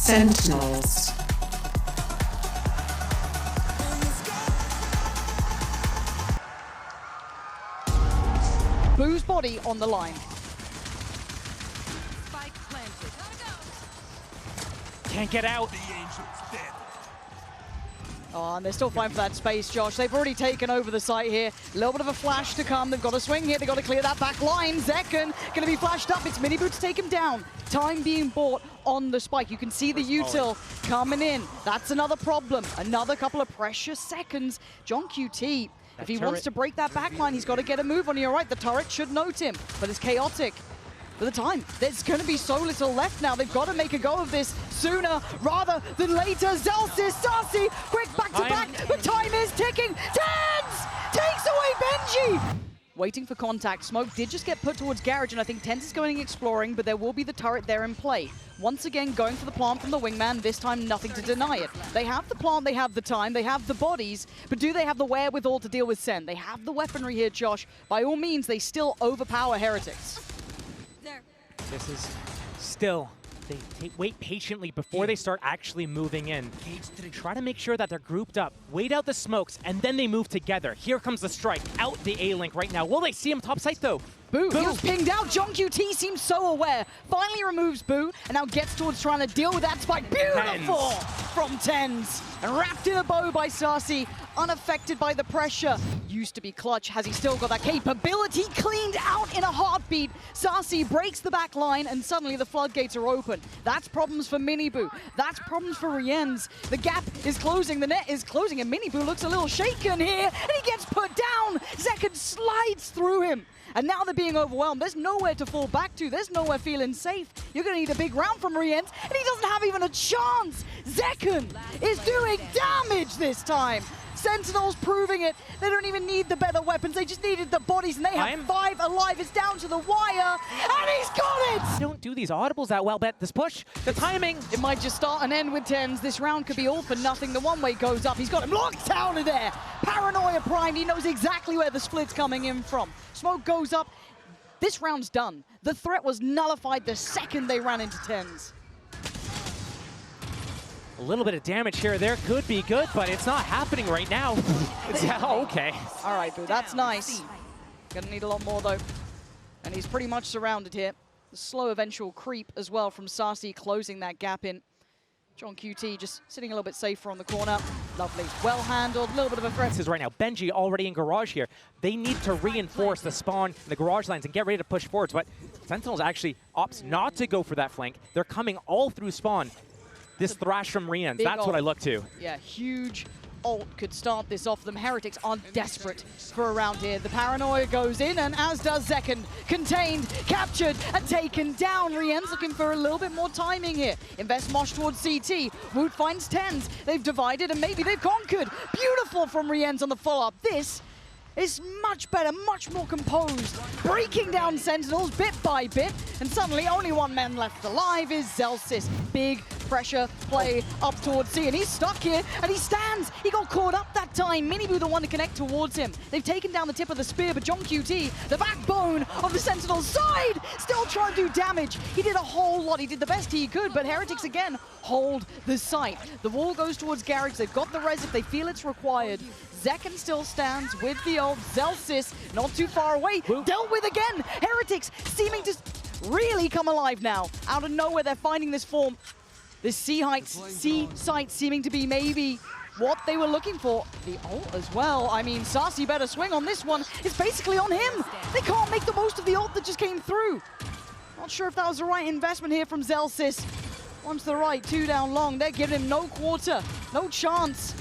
Sentinels. Boo's body on the line. Spike planted. Can't get out. Oh, and they're still fighting for that space, Josh. They've already taken over the site here. A little bit of a flash to come. They've got to swing here. They've got to clear that back line. Zekken going to be flashed up. It's Miniboo to take him down. Time being bought on the spike. You can see the util coming in. That's another problem. Another couple of precious seconds. John QT, if he wants to break that back line, he's got to get a move on. You're right, the turret should note him, but it's chaotic. For the time, there's going to be so little left now. They've got to make a go of this sooner rather than later. Zelsis, Sarsi, quick back-to-back, but time is ticking. Tens takes away Benji. Waiting for contact. Smoke did just get put towards Garage, and I think Tens is going exploring, but there will be the turret there in play. Once again, going for the plant from the wingman, this time nothing to deny it. They have the plant, they have the time, they have the bodies, but do they have the wherewithal to deal with Sen? They have the weaponry here, Josh. By all means, they still overpower Heretics. This is still, they wait patiently before they start actually moving in. Try to make sure that they're grouped up, wait out the smokes, and then they move together. Here comes the strike, out the A-Link right now. Will they see him top site though? Boo, he was pinged out. John QT seems so aware. Finally removes Boo, and now gets towards trying to deal with that spike. Beautiful from Tens. And wrapped in a bow by Sarsi, unaffected by the pressure. Used to be clutch. Has he still got that capability? Cleaned out in a heartbeat. Sarsi breaks the back line, and suddenly the floodgates are open. That's problems for Miniboo. That's problems for Rienz. The gap is closing, the net is closing, and Miniboo looks a little shaken here, and he gets put down. Zekken slides through him. And now they're being overwhelmed. There's nowhere to fall back to. There's nowhere feeling safe. You're going to need a big round from Rienz, and he doesn't have even a chance. Zekken is doing damage this time. Sentinels proving it. They don't even need the better weapons. They just needed the bodies, and they have 5 alive. It's down to the wire, and he's got it! Don't do these audibles that well, bet this push, the timing. It might just start and end with Tens. This round could be all for nothing. The one-way goes up. He's got him locked down in there. Paranoia primed. He knows exactly where the split's coming in from. Smoke goes up. This round's done. The threat was nullified the second they ran into Tens. A little bit of damage here or there could be good, but it's not happening right now. Okay. All right, Boo, that's nice. Gonna need a lot more, though. And he's pretty much surrounded here. The slow eventual creep as well from Sarsi closing that gap in. John QT just sitting a little bit safer on the corner. Lovely. Well handled, a little bit of a threat. This is right now. Benji already in garage here. They need to reinforce the spawn in the garage lines and get ready to push forwards, but Sentinels actually opts not to go for that flank. They're coming all through spawn. This thrash from Rienz, that's what I look to. Yeah, huge ult could start this off them. Heretics are desperate for a round here. The paranoia goes in, and as does Zekken. Contained, captured, and taken down. Rienz looking for a little bit more timing here. Invest Mosh towards CT. Woot finds Tens. They've divided, and maybe they've conquered. Beautiful from Rienz on the follow-up. This is much better, much more composed. Breaking down Sentinels bit by bit, and suddenly only one man left alive is Zelsis. Big pressure play up towards C, and he's stuck here, and he stands. He got caught up that time. Miniboo the one to connect towards him. They've taken down the tip of the spear, but John QT, the backbone of the Sentinels side, still trying to do damage. He did a whole lot. He did the best he could, but Heretics again hold the site. The wall goes towards Garage. They've got the res if they feel it's required. Zekken still stands with the old Zelsis, not too far away. Dealt with again. Heretics seeming to really come alive now. Out of nowhere, they're finding this form. This C site seeming to be maybe what they were looking for. The ult as well. I mean, Sarsi better swing on this one. It's basically on him. They can't make the most of the ult that just came through. Not sure if that was the right investment here from Zelsis. One to the right, 2 down long. They're giving him no quarter, no chance.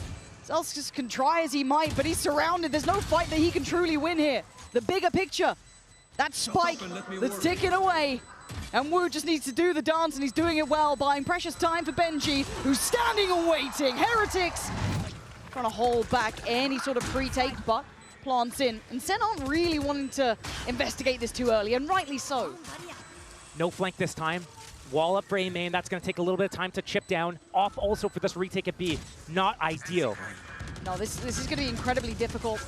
Zelsis can try as he might, but he's surrounded. There's no fight that he can truly win here. The bigger picture, that spike that's ticking away. And Wu just needs to do the dance, and he's doing it well, buying precious time for Benji, who's standing and waiting. Heretics trying to hold back any sort of pre-take, but plants in. And Sen aren't really wanting to investigate this too early, and rightly so. No flank this time. Wall up for A main. That's going to take a little bit of time to chip down. Off also for this retake at B. Not ideal. No, this is going to be incredibly difficult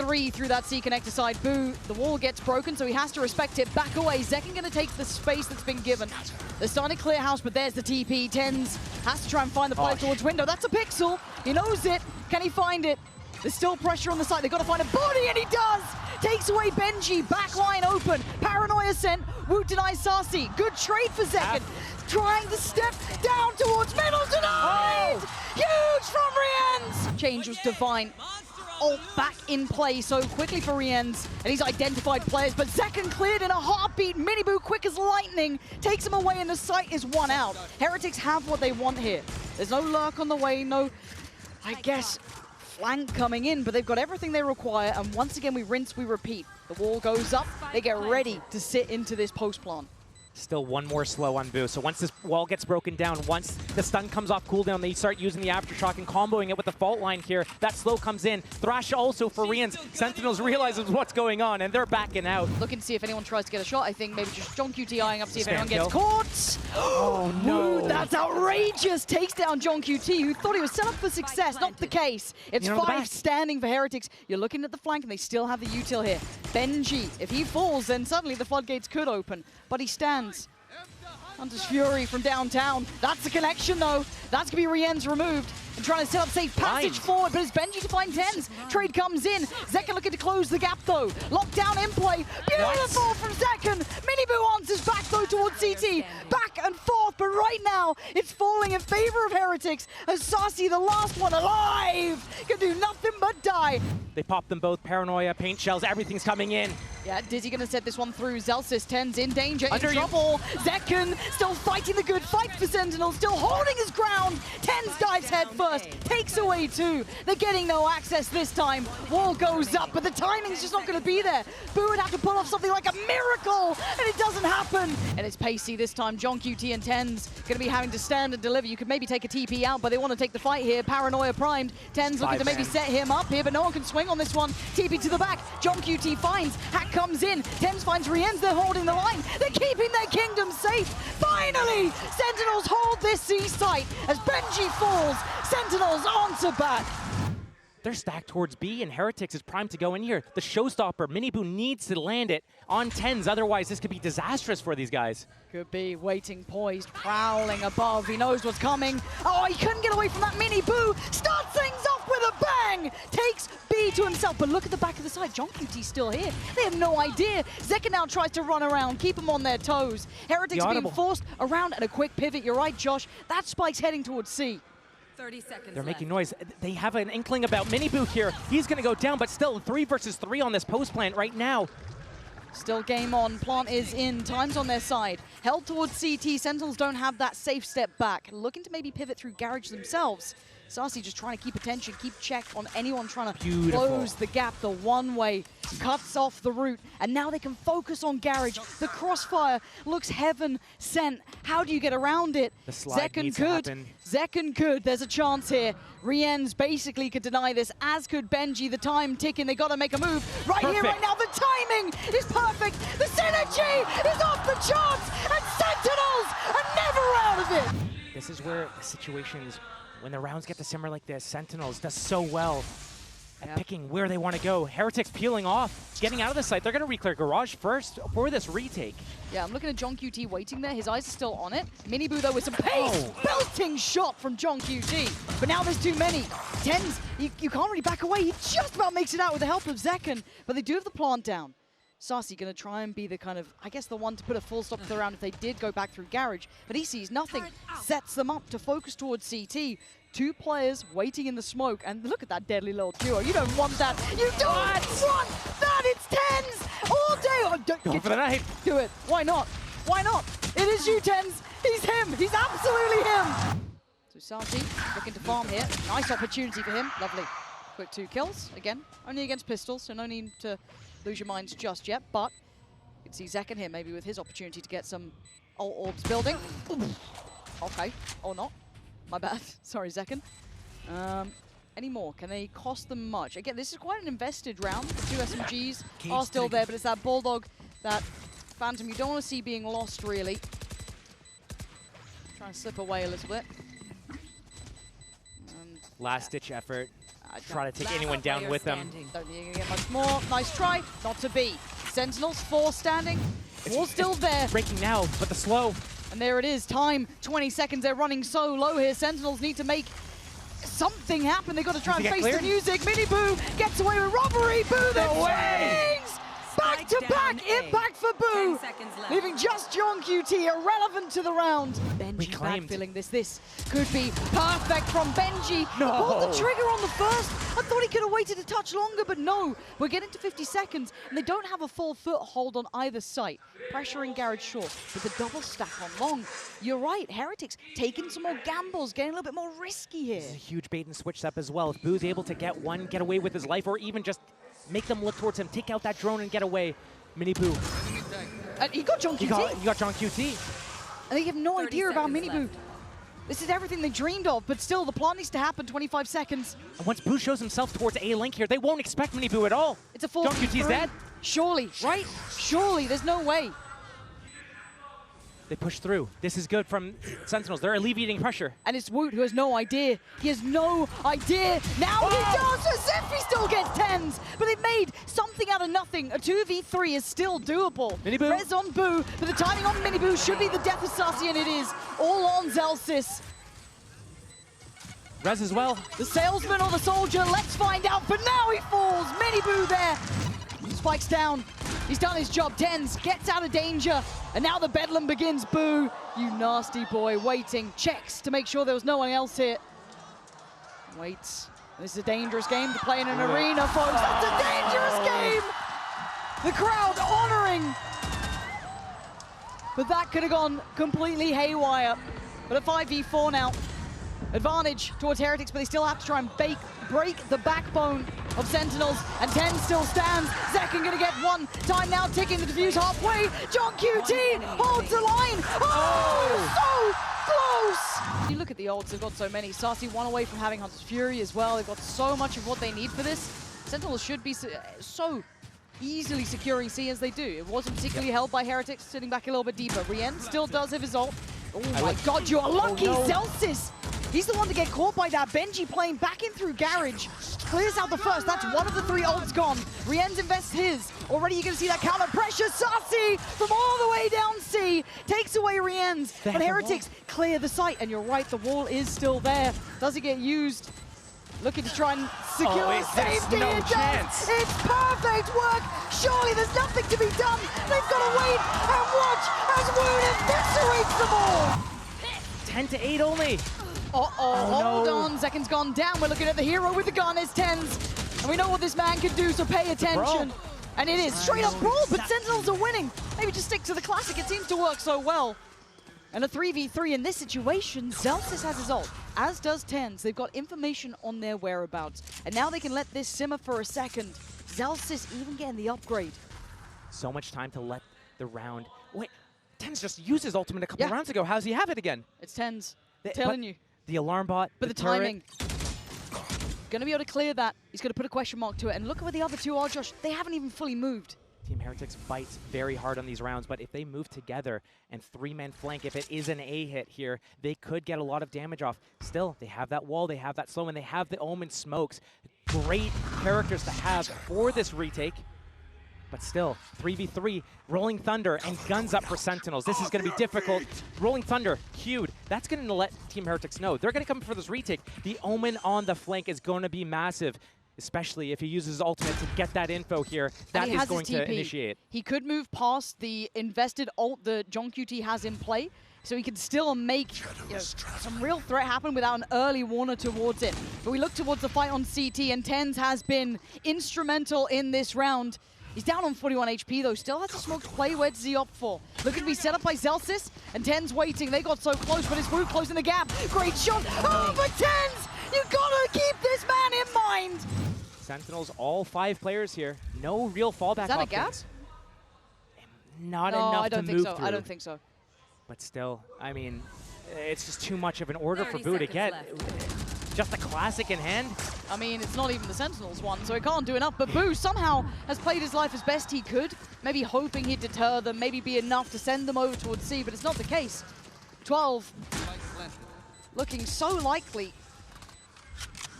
3 through that C connector side. Boo, the wall gets broken, so he has to respect it. Back away. Zekken gonna take the space that's been given. They're starting to clear house, but there's the TP. Tens has to try and find the flight towards window. That's a pixel. He knows it. Can he find it? There's still pressure on the side. They've got to find a body, and he does! Takes away Benji. Back line open. Paranoia sent. Woot denies Sarsi. Good trade for Zekken. Trying to step down towards middle tonight! Huge from Rienz! Change was divine. Ult back in play so quickly for Rienz, and he's identified players, but Zekken cleared in a heartbeat. Miniboo quick as lightning takes him away, and the site is one out. Heretics have what they want here. There's no lurk on the way, no, I guess, flank coming in, but they've got everything they require, and once again we rinse, we repeat. The wall goes up, they get ready to sit into this post plant. Still one more slow on Boo. So once this wall gets broken down, once the stun comes off cooldown, they start using the aftershock and comboing it with the fault line here. That slow comes in. Thrash also for Rienz. Sentinels realizes what's going on, and they're backing out. Looking to see if anyone tries to get a shot. I think maybe just John QT eyeing up to see if anyone gets caught. Oh, no. That's outrageous. Takes down John QT, who thought he was set up for success. Not the case. It's 5 standing for Heretics. You're looking at the flank, and they still have the util here. Benji, if he falls, then suddenly the floodgates could open. But he stands. Hunter's Fury from downtown. That's the connection, though. That's going to be Rienz removed. And trying to set up safe passage forward, but it's Benji to find Tens. Trade comes in. Zekken looking to close the gap, though. Lockdown in play. Beautiful from Zekken. Miniboo answers back, though, towards CT. Back and forth, but right now, it's falling in favor of Heretics. As Sarsi, the last one alive, can do nothing but die. They pop them both. Paranoia, paint shells, everything's coming in. Yeah, Dizzy gonna set this one through. Zelsis, Tens in danger, in trouble. Zekken still fighting the good fight for Sentinel, still holding his ground. Tens dives head first, takes away 2. They're getting no access this time. Wall goes up, but the timing's just not gonna be there. Boo would have to pull off something like a miracle, and it doesn't happen. And it's pacey this time. John QT and Tens gonna be having to stand and deliver. You could maybe take a TP out, but they want to take the fight here. Paranoia primed. Tens looking to maybe set him up here, but no one can swing on this one. TP to the back. John QT finds. Hack comes in. Tens finds Rienz. They're holding the line. They're keeping their kingdom safe. Finally, Sentinels hold this C site as Benji falls. Sentinels answer back. They're stacked towards B, and Heretics is primed to go in here. The showstopper, Miniboo, needs to land it on Tens, otherwise this could be disastrous for these guys. Could be waiting, poised, prowling above. He knows what's coming. Oh, he couldn't get away from that Miniboo. Starts things off with a bang. Takes B to himself, but look at the back of the side. John QT's still here. They have no idea. Zekken now tries to run around, keep them on their toes. Heretics being forced around at a quick pivot. You're right, Josh. That spike's heading towards C. 30 seconds They're making left. noise. They have an inkling about Miniboo here. He's going to go down, but still 3 versus 3 on this post plant right now. Still game on. Plant is in. Time's on their side. Held towards CT. Sentinels don't have that safe step back. Looking to maybe pivot through Garage themselves. Sarsi just trying to keep attention, keep check on anyone trying to close the gap. The one-way cuts off the route, and now they can focus on Garage. The crossfire looks heaven sent. How do you get around it? The slide needs to happen. Zekken could. There's a chance here. Rienz basically could deny this, as could Benji. The time ticking. They got to make a move right here, right now. The timing is perfect. The synergy is off the charts, and Sentinels are never out of it. This is where the situations, when the rounds get to simmer like this, Sentinels does so well at picking where they want to go. Heretics peeling off, getting out of the site. They're going to reclear Garage first for this retake. Yeah, I'm looking at John QT waiting there. His eyes are still on it. Miniboo, though, with some pace. Belting shot from John QT. But now there's too many. Tens, you can't really back away. He just about makes it out with the help of Zekken. But they do have the plant down. Sarsi going to try and be the kind of, I guess, the one to put a full stop to the round if they did go back through Garage. But he sees nothing. Sets them up to focus towards CT. 2 players waiting in the smoke, and look at that deadly little duo. You don't want that. You don't want that. It's Tens all day. Oh, Go for the knife. Do it. Why not? Why not? It is you, Tens. He's him. He's absolutely him. So Sarsi looking to farm here. Nice opportunity for him. Lovely. Quick 2 kills. Again, only against pistols, so no need to lose your minds just yet. But you can see Zekken here, maybe with his opportunity to get some ult orbs building. Ooh. Okay. Or not. My bad. Sorry, Zekken. Any more? Can they cost them much? Again, this is quite an invested round. The 2 SMGs are still there, but it's that Bulldog, that Phantom you don't want to see being lost, really. Trying to slip away a little bit. Last-ditch effort. try to take anyone down with them. Don't think you can get much more. Nice try. Not to be. Sentinels, 4 standing. Wall still there. Breaking now, but the slow. And there it is. Time, 20 seconds. They're running so low here. Sentinels need to make something happen. They've got to try and face the music. Mini Boo gets away with robbery. Boo then swings! Back-to-back impact for Boo, leaving just John QT irrelevant to the round. Benji backfilling this. This could be perfect from Benji. No. Pulled the trigger on the first. I thought he could have waited a touch longer, but no. We're getting to 50 seconds, and they don't have a full foothold on either site. Pressuring Garage short with the double stack on long. You're right, Heretics taking some more gambles, getting a little bit more risky here. This is a huge bait and switch step as well. If Boo's able to get one, get away with his life, or even just make them look towards him, take out that drone and get away. Mini Boo. He got John QT. He got John QT. And they have no idea about Mini Boo. This is everything they dreamed of, but still, the plot needs to happen, 25 seconds. And once Boo shows himself towards A link here, they won't expect Mini Boo at all. It's a 4v3. John QT's dead. Surely, right? Surely, there's no way. They push through. This is good from Sentinels. They're alleviating pressure. And it's Woot who has no idea. He has no idea. Now he does, as if he still gets 10s. But they've made something out of nothing. A 2v3 is still doable. Mini Boo. Res on Boo, but the timing on Mini Boo should be the death of Sassy, and it is all on Zelsis. Res as well. The salesman or the soldier, let's find out. But now he falls. Mini Boo there. Spikes down. He's done his job. Tens gets out of danger. And now the bedlam begins. Boo, you nasty boy. Waiting. Checks to make sure there was no one else here. Waits. This is a dangerous game to play in an arena, folks. That's a dangerous game. The crowd honoring. But that could have gone completely haywire. But a 5v4 now. Advantage towards Heretics, but they still have to try and break the backbone of Sentinels, and 10 still stands. Zekken gonna get one. Time now ticking, the defuse halfway. John QT holds the line. Oh, so close! You look at the ults, they've got so many. Sassy one away from having Hunter's Fury as well. They've got so much of what they need for this. Sentinels should be so easily securing C as they do. It wasn't particularly held by Heretics, sitting back a little bit deeper. Rien still does have his ult. Oh my god, you're lucky, Zelsis! He's the one to get caught by that. Benji playing back in through Garage. Clears out the first. That's one of the 3 ults gone. Rien's invests his. Already you're going to see that counter pressure. Sassy from all the way down C takes away Rien's. But Heretics clear the site. And you're right, the wall is still there. Does it get used? Looking to try and secure safety. No chance. It's perfect work. Surely there's nothing to be done. They've got to wait and watch as Wood eviscerates them all. 10 to 8 only. Hold on, Zekken's gone down. We're looking at the hero with the gun, his 10s. And we know what this man can do, so pay attention. And it is straight up brawl, but Sentinels are winning. Maybe just stick to the classic, it seems to work so well. And a 3v3 in this situation, Zelsis has his ult, as does 10s. They've got information on their whereabouts. And now they can let this simmer for a second. Zelsis even getting the upgrade. So much time to let the round... Wait, 10s just used his ultimate a couple rounds ago. How does he have it again? It's 10s, telling you. The alarm bot, but the timing. Gonna be able to clear that. He's gonna put a question mark to it. And look at where the other 2 are, Josh. They haven't even fully moved. Team Heretics fights very hard on these rounds, but if they move together and 3-man flank, if it is an A hit here, they could get a lot of damage off. Still, they have that wall, they have that slow, and they have the Omen smokes. Great characters to have for this retake. But still, 3v3, Rolling Thunder and guns up for Sentinels. This is going to be difficult. Rolling Thunder, queued. That's going to let Team Heretics know. They're going to come for this retake. The Omen on the flank is going to be massive, especially if he uses his ultimate to get that info here. That is going to initiate. He could move past the invested ult that John QT has in play, so he can still make some real threat happen without an early warner towards it. But we look towards the fight on CT, and Tens has been instrumental in this round. He's down on 41 HP though, still has a smoked play. Where does he opt for? Looking to be set up by Zelsis, and Tens waiting. They got so close, but it's Woot closing the gap. Great shot. Oh, but Tens! You gotta keep this man in mind! Sentinels, all 5 players here. No real fallback options. Is that a gap? Not enough to move through. I don't think so. But still, I mean, it's just too much of an order for Boo to get. Just a classic in hand. I mean, it's not even the Sentinels one, so it can't do enough. But Boo somehow has played his life as best he could, maybe hoping he'd deter them, maybe be enough to send them over towards C, but it's not the case. 12, looking so likely.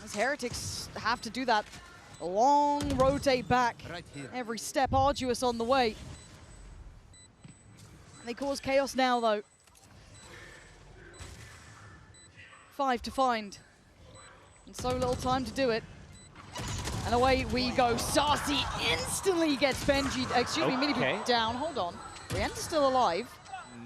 As Heretics have to do that long rotate back. Right here. Every step arduous on the way. And they cause chaos now, though. 5 to find. And so little time to do it. And away we go. Saucy instantly gets Benji, Minibu down. Hold on. Rien's still alive.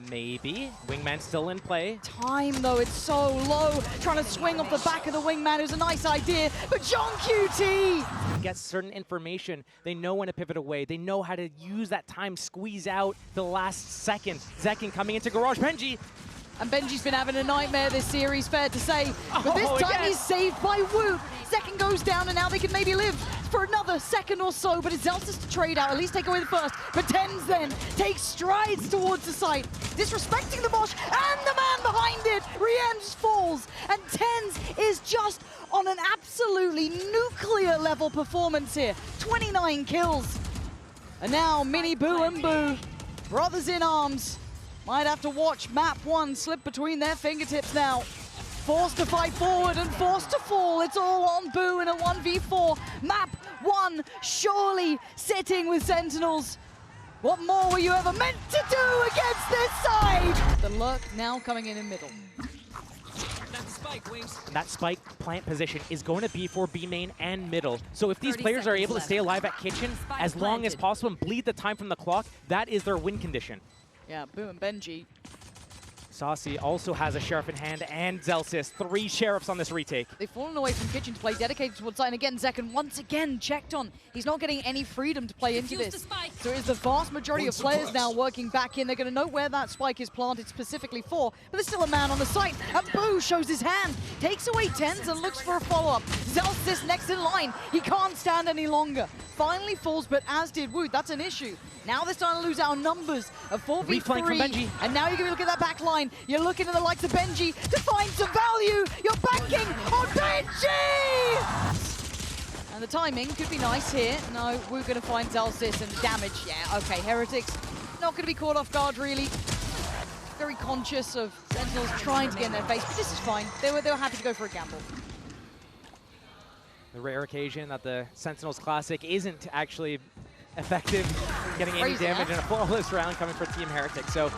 Maybe. Wingman's still in play. Time, though, it's so low. Trying to swing off the back of the Wingman is a nice idea, but John QT! Gets certain information. They know when to pivot away. They know how to use that time, squeeze out the last second. Zekken coming into Garage. Benji! And Benji's been having a nightmare this series, fair to say. But this time he's saved by Wu. Second goes down, and now they can maybe live for another second or so, but it's Zelsis to trade out, at least take away the first. But Tens then takes strides towards the site, disrespecting the Bosch and the man behind it. Rien just falls, and Tens is just on an absolutely nuclear level performance here. 29 kills. And now Mini Boo and Boo, brothers in arms, might have to watch map 1 slip between their fingertips now. Forced to fight forward and forced to fall. It's all on Boo in a 1v4. Map 1 surely sitting with Sentinels. What more were you ever meant to do against this side? The lurk now coming in middle. That spike plant position is going to be for B main and middle. So if these players are able to stay alive at kitchen as long as possible and bleed the time from the clock, that is their win condition. Yeah, Boo and Benji. Saucy also has a Sheriff in hand and Zelsis. 3 Sheriffs on this retake. They've fallen away from kitchen to play dedicated towards side. And again, Zekken once again checked on. He's not getting any freedom to play into this. So it is the vast majority of players now working back in. They're going to know where that spike is planted specifically for. But there's still a man on the site. And Boo shows his hand, takes away Tens and looks for a follow-up. Zelsis next in line. He can't stand any longer. Finally falls, but as did Wu. That's an issue. Now they're starting to lose our numbers of 4v3. Reflank from Benji. And now you're going to look at that back line. You're looking at the likes of Benji to find some value. You're banking on Benji! And the timing could be nice here. No, we're going to find Zelsis and damage. Yeah, okay, Heretics not going to be caught off guard, really. Very conscious of Sentinels trying to get in their face, but this is fine. They were happy to go for a gamble. The rare occasion that the Sentinels Classic isn't actually effective getting any damage in a flawless round coming for Team Heretics. So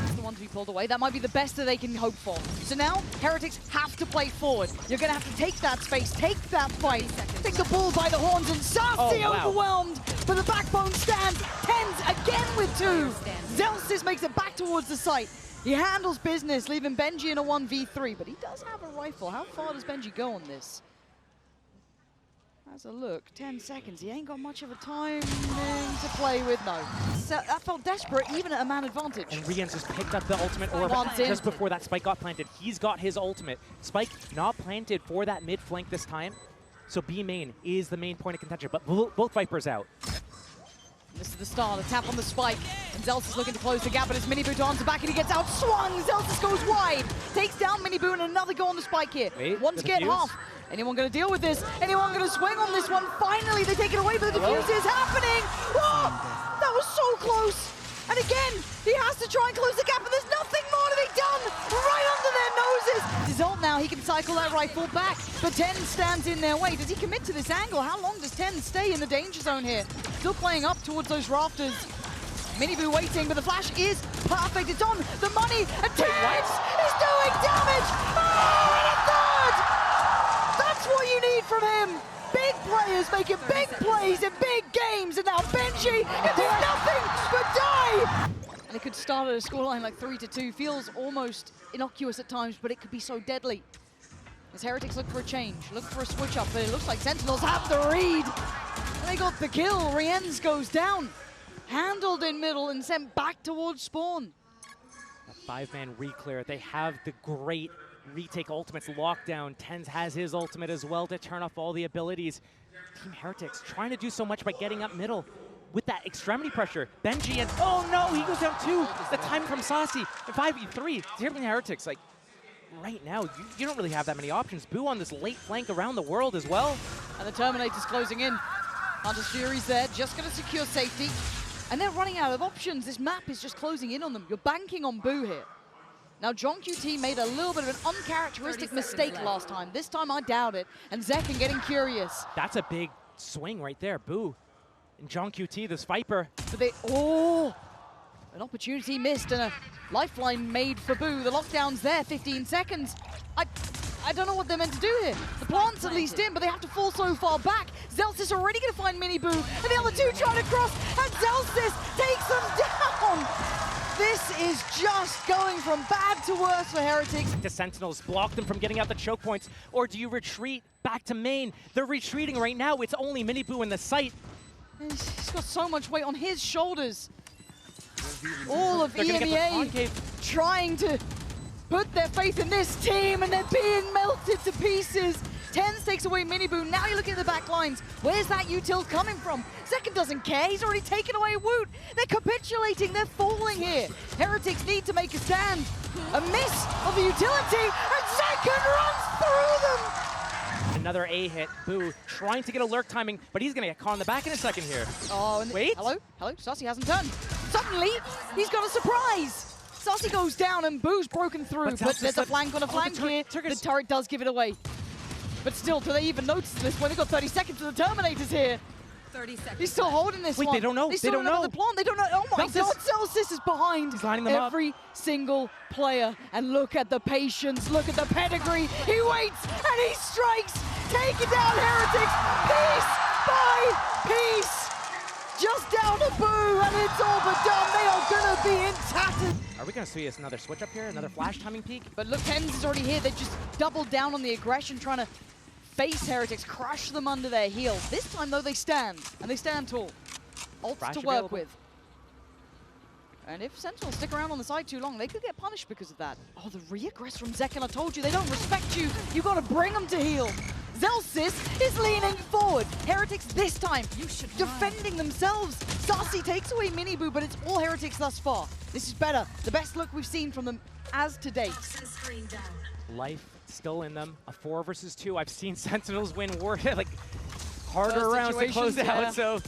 it's the one to be pulled away. That might be the best that they can hope for. So now Heretics have to play forward. You're going to have to take that space, take that fight, take the bull by the horns, and Saucy overwhelmed. But the backbone stands. Tens again with 2. Zelsis makes it back towards the site. He handles business, leaving Benji in a 1v3, but he does have a rifle. How far does Benji go on this? Has a look, 10 seconds. He ain't got much of a timing to play with, no. So that felt desperate, even at a man advantage. And Rien's just picked up the ultimate orb just before that spike got planted. He's got his ultimate. Spike not planted for that mid flank this time. So B main is the main point of contention, but both Vipers out. This is the start, a tap on the spike, and Zelsis looking to close the gap, but it's Minibu to answer back, and he gets out swung. Zelsis goes wide, takes down Minibu, and another go on the spike here. One to get half. Anyone going to deal with this? Anyone going to swing on this one? Finally, they take it away, but the defuse is happening. Oh, that was so close. And again, he has to try and close the gap, and there's nothing more to be done. Right under their noses. His ult now, he can cycle that rifle back, but Ten stands in their way. Does he commit to this angle? How long does Ten stay in the danger zone here? Still playing up towards those rafters. Minibu waiting, but the flash is perfect. It's on the money, and Tens is doing damage. Oh, and a third! That's what you need from him. Big players making big plays in big games, and now Benji can do nothing but die. And it could start at a scoreline like 3-2. Feels almost innocuous at times, but it could be so deadly. As Heretics look for a change, look for a switch up, but it looks like Sentinels have the read. And they got the kill. Rienz goes down, handled in middle and sent back towards spawn. A 5-man re-clear. They have the great retake ultimates locked down. Tens has his ultimate as well to turn off all the abilities. Team Heretics trying to do so much by getting up middle with that extremity pressure. Benji and oh no, he goes down 2. The time from Saucy. 5v3. Team Heretics, like right now, you don't really have that many options. Boo on this late flank around the world as well. And the Terminator's closing in. Hunter's Fury's there, just going to secure safety. And they're running out of options. This map is just closing in on them. You're banking on Boo here. Now, John QT made a little bit of an uncharacteristic mistake last time. This time, I doubt it. And Zekken getting curious. That's a big swing right there. Boo. And John QT, this Viper. But they, oh! An opportunity missed and a lifeline made for Boo. The lockdown's there, 15 seconds. I don't know what they're meant to do here. The plant's at least in, but they have to fall so far back. Zelsis already going to find Mini Boo, and the other two trying to cross, and Zelsis takes them down! This is just going from bad to worse for Heretics. The Sentinels block them from getting out the choke points, or do you retreat back to main? They're retreating right now. It's only Mini Boo in the site. He's got so much weight on his shoulders. All of EMEA trying to put their faith in this team, and they're being melted to pieces. TenZ takes away Mini Boo. Now you're looking at the back lines. Where's that util coming from? Zekken doesn't care. He's already taken away Woot. They're capitulating. They're falling here. Heretics need to make a stand. A miss of the utility, and Zekken runs through them. Another A hit. Boo trying to get a lurk timing, but he's going to get caught in the back in a second here. Oh, and wait. Hello? Sassy hasn't turned. Suddenly, he's got a surprise. Sassy goes down and Boo's broken through, but there's a flank on a flank here. The turret does give it away. But still, do they even notice this when they've got 30 seconds to the Terminators here? 30 seconds. He's still holding this one. Wait, they don't know. They don't know the plant. They don't know. Oh my God, Zelsis is behind every single player. And look at the patience. Look at the pedigree. He waits and he strikes. Taking down Heretics piece by piece. Just down to Boo, and it's all but done. They are going to be in tatters. Are we going to see another switch up here? Another flash timing peak? But look, TenZ is already here. They've just doubled down on the aggression, trying to face Heretics, crush them under their heels. This time, though, they stand, and they stand tall. Ults Flash to work available. with. And if Sentinels stick around on the side too long, they could get punished because of that. Oh, the re-aggress from Zekken. I told you, they don't respect you. You got to bring them to heal. Zelsis is leaning forward. Heretics this time defending themselves. Sassy takes away Mini Boo, but it's all Heretics thus far. This is better. The best look we've seen from them as to date. Life still in them. A 4 versus 2. I've seen Sentinels win war like harder rounds to close out. So,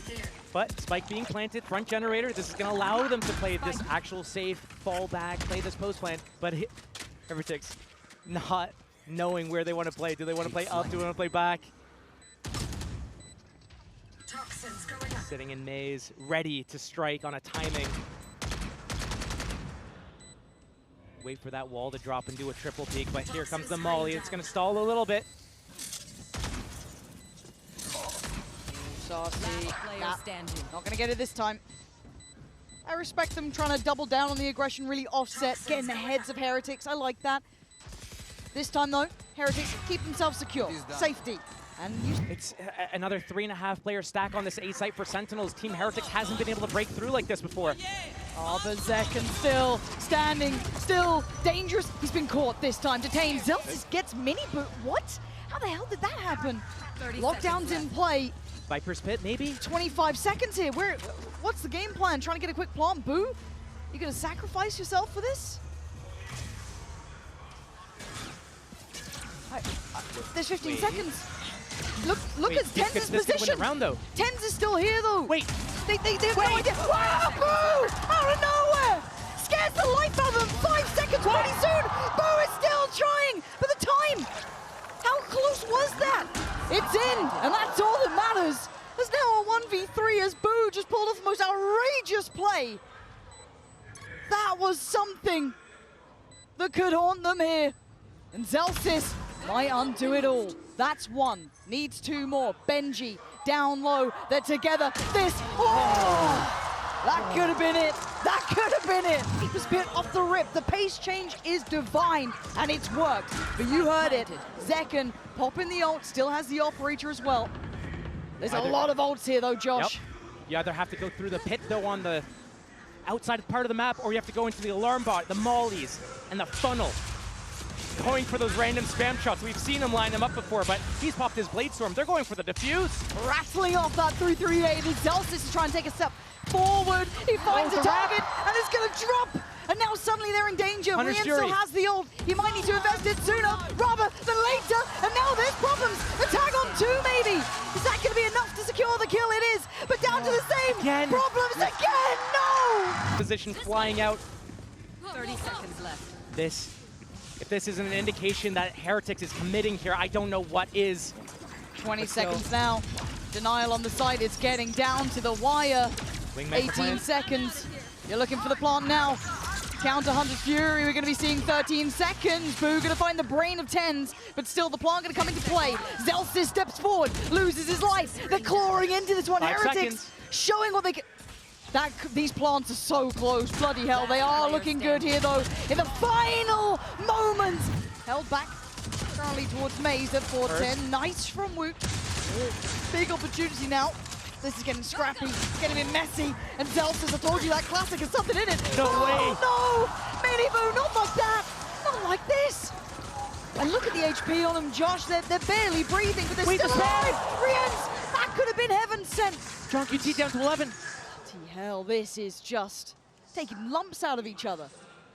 but Spike being planted, front generator. This is going to allow them to play this actual safe fall back, play this post plan. But Heretics not knowing where they want to play. Do they want to play up? Do they want to play back? Sitting in maze, ready to strike on a timing. Wait for that wall to drop and do a triple peek, but here comes the molly. It's going to stall a little bit. Sassy, not going to get it this time. I respect them trying to double down on the aggression, really offset, getting the heads of Heretics. I like that. This time, though, Heretics keep themselves secure. Safety. And it's another 3.5 player stack on this A site for Sentinels. Team Heretics hasn't been able to break through like this before. Oh, but Zekken still standing, still dangerous. He's been caught this time, detained. Zelsis gets Mini Boo. What? How the hell did that happen? Lockdown's in play. Viper's Pit, maybe? 25 seconds here. What's the game plan? Trying to get a quick plant? Boo? You gonna sacrifice yourself for this? There's 15 seconds. Look at TenZ's position. TenZ is still here though. Wait. They have no idea. Wow, Boo! Out of nowhere! Scares the life out of them. 5 seconds pretty soon. Boo is still trying, but the time. How close was that? It's in, and that's all that matters. There's now a 1v3 as Boo just pulled off the most outrageous play. That was something that could haunt them here. And Zelsis might undo it all. That's one. Needs 2 more. Benji down low. They're together. This. Oh! That could have been it. That could have been it. He was bit off the rip. The pace change is divine, and it's worked. But you heard it. Zekken popping the ult. Still has the operator as well. There's a lot of ults here, though, Josh. Yep. You either have to go through the pit, though, on the outside part of the map, or you have to go into the alarm bot, the mollies, and the funnel. Going for those random spam shots. We've seen him line them up before, but he's popped his Blade Storm. They're going for the defuse. Rattling off that 338, and Zelsis is trying to take a step forward. He finds a target, and it's going to drop. And now suddenly they're in danger. Rian still has the ult. He might need to invest it sooner rather than later. And now there's problems. The tag on 2, maybe. Is that going to be enough to secure the kill? It is. But down to the same problems again. No! Position flying out. 30 seconds left. If this isn't an indication that Heretics is committing here, I don't know what is. 20 seconds now. Denial on the side. It's getting down to the wire. Wingman 18 seconds. You're looking for the plant now. Counter Hunter's Fury, we're going to be seeing 13 seconds. Boo going to find the brain of tens, but still the plant going to come into play. Zelsys steps forward, loses his life. They're clawing into this one. 5 Heretics seconds. showing what they can. These plants are so close. Bloody hell, they are looking good here though. In the final moments, held back currently towards Maze at 4-10. Nice from Woot. Big opportunity now. This is getting scrappy, it's getting a bit messy, and Zelsys, I told you that classic has something in it. No way! No! Miniboo, not like that! Not like this! And look at the HP on them, Josh, they're barely breathing, but they're still alive! Riens, that could have been heaven sent! Drunk UT down to 11. Bloody hell, this is just taking lumps out of each other.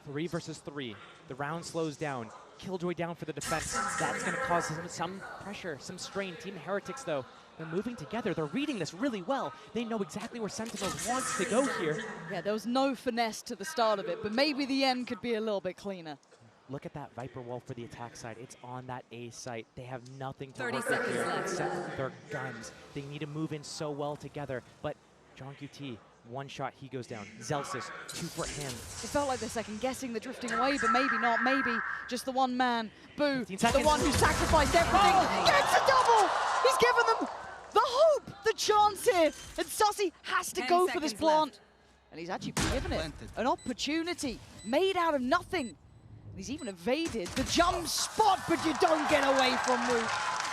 3 versus 3. The round slows down. Killjoy down for the defense. That's going to cause some pressure, some strain. Team Heretics, though, they're moving together. They're reading this really well. They know exactly where Sentinels wants to go here. Yeah, there was no finesse to the start of it, but maybe the end could be a little bit cleaner. Look at that Viper wall for the attack side. It's on that A site. They have nothing to 30 work with seconds here left. except their guns. They need to move in so well together. But John QT, one shot, he goes down. Zelsys, 2 for him. It felt like they're second guessing, they're drifting away, but maybe not. Maybe just the one man, Boo, 15 the seconds. one who sacrificed everything, gets a double! He's given them the hope, the chance here, and Sussy has to 10 go for this seconds plant. left. And he's actually been given it an opportunity made out of nothing. He's even evaded the jump spot, but you don't get away from Wu.